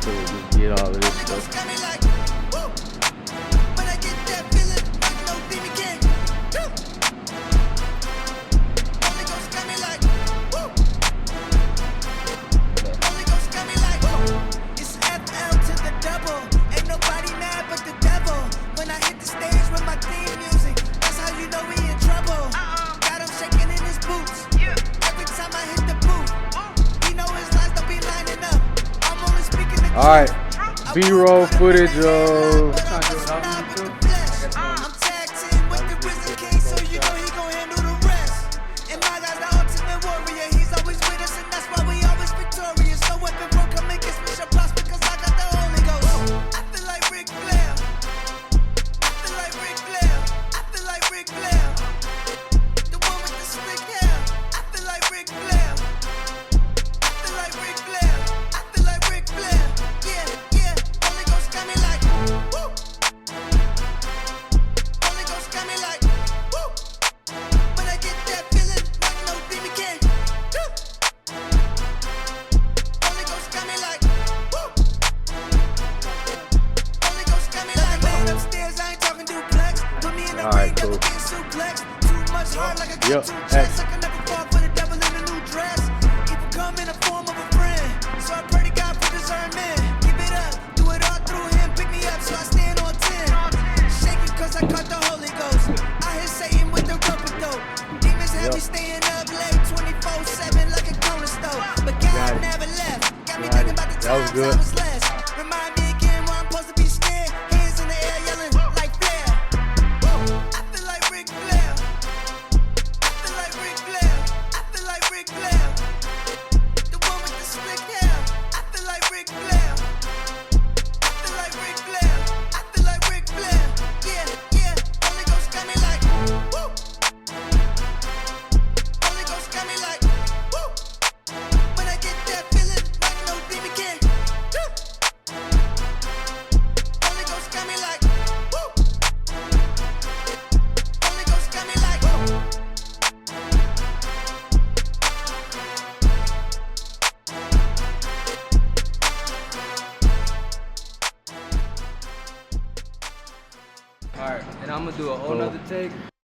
to just get all of this stuff. All right, B-roll footage of. All right, cool. Yep. Hey. That was good. Remind me again why I'm supposed to be scared. Hands in the air yelling like Flair. I feel like Ric Flair. I feel like Ric Flair. I feel like Ric Flair. The one with the slick hair. I feel like Ric Flair. I feel like Ric Flair. I feel like Ric Flair. Yeah, yeah. Holy Ghost got me like woo. Holy Ghost got me like woo. When I get that feeling like no demon can. Holy Ghost got me like woo. Holy Ghost got me like woo. Alright, and I'm gonna do a whole nother take.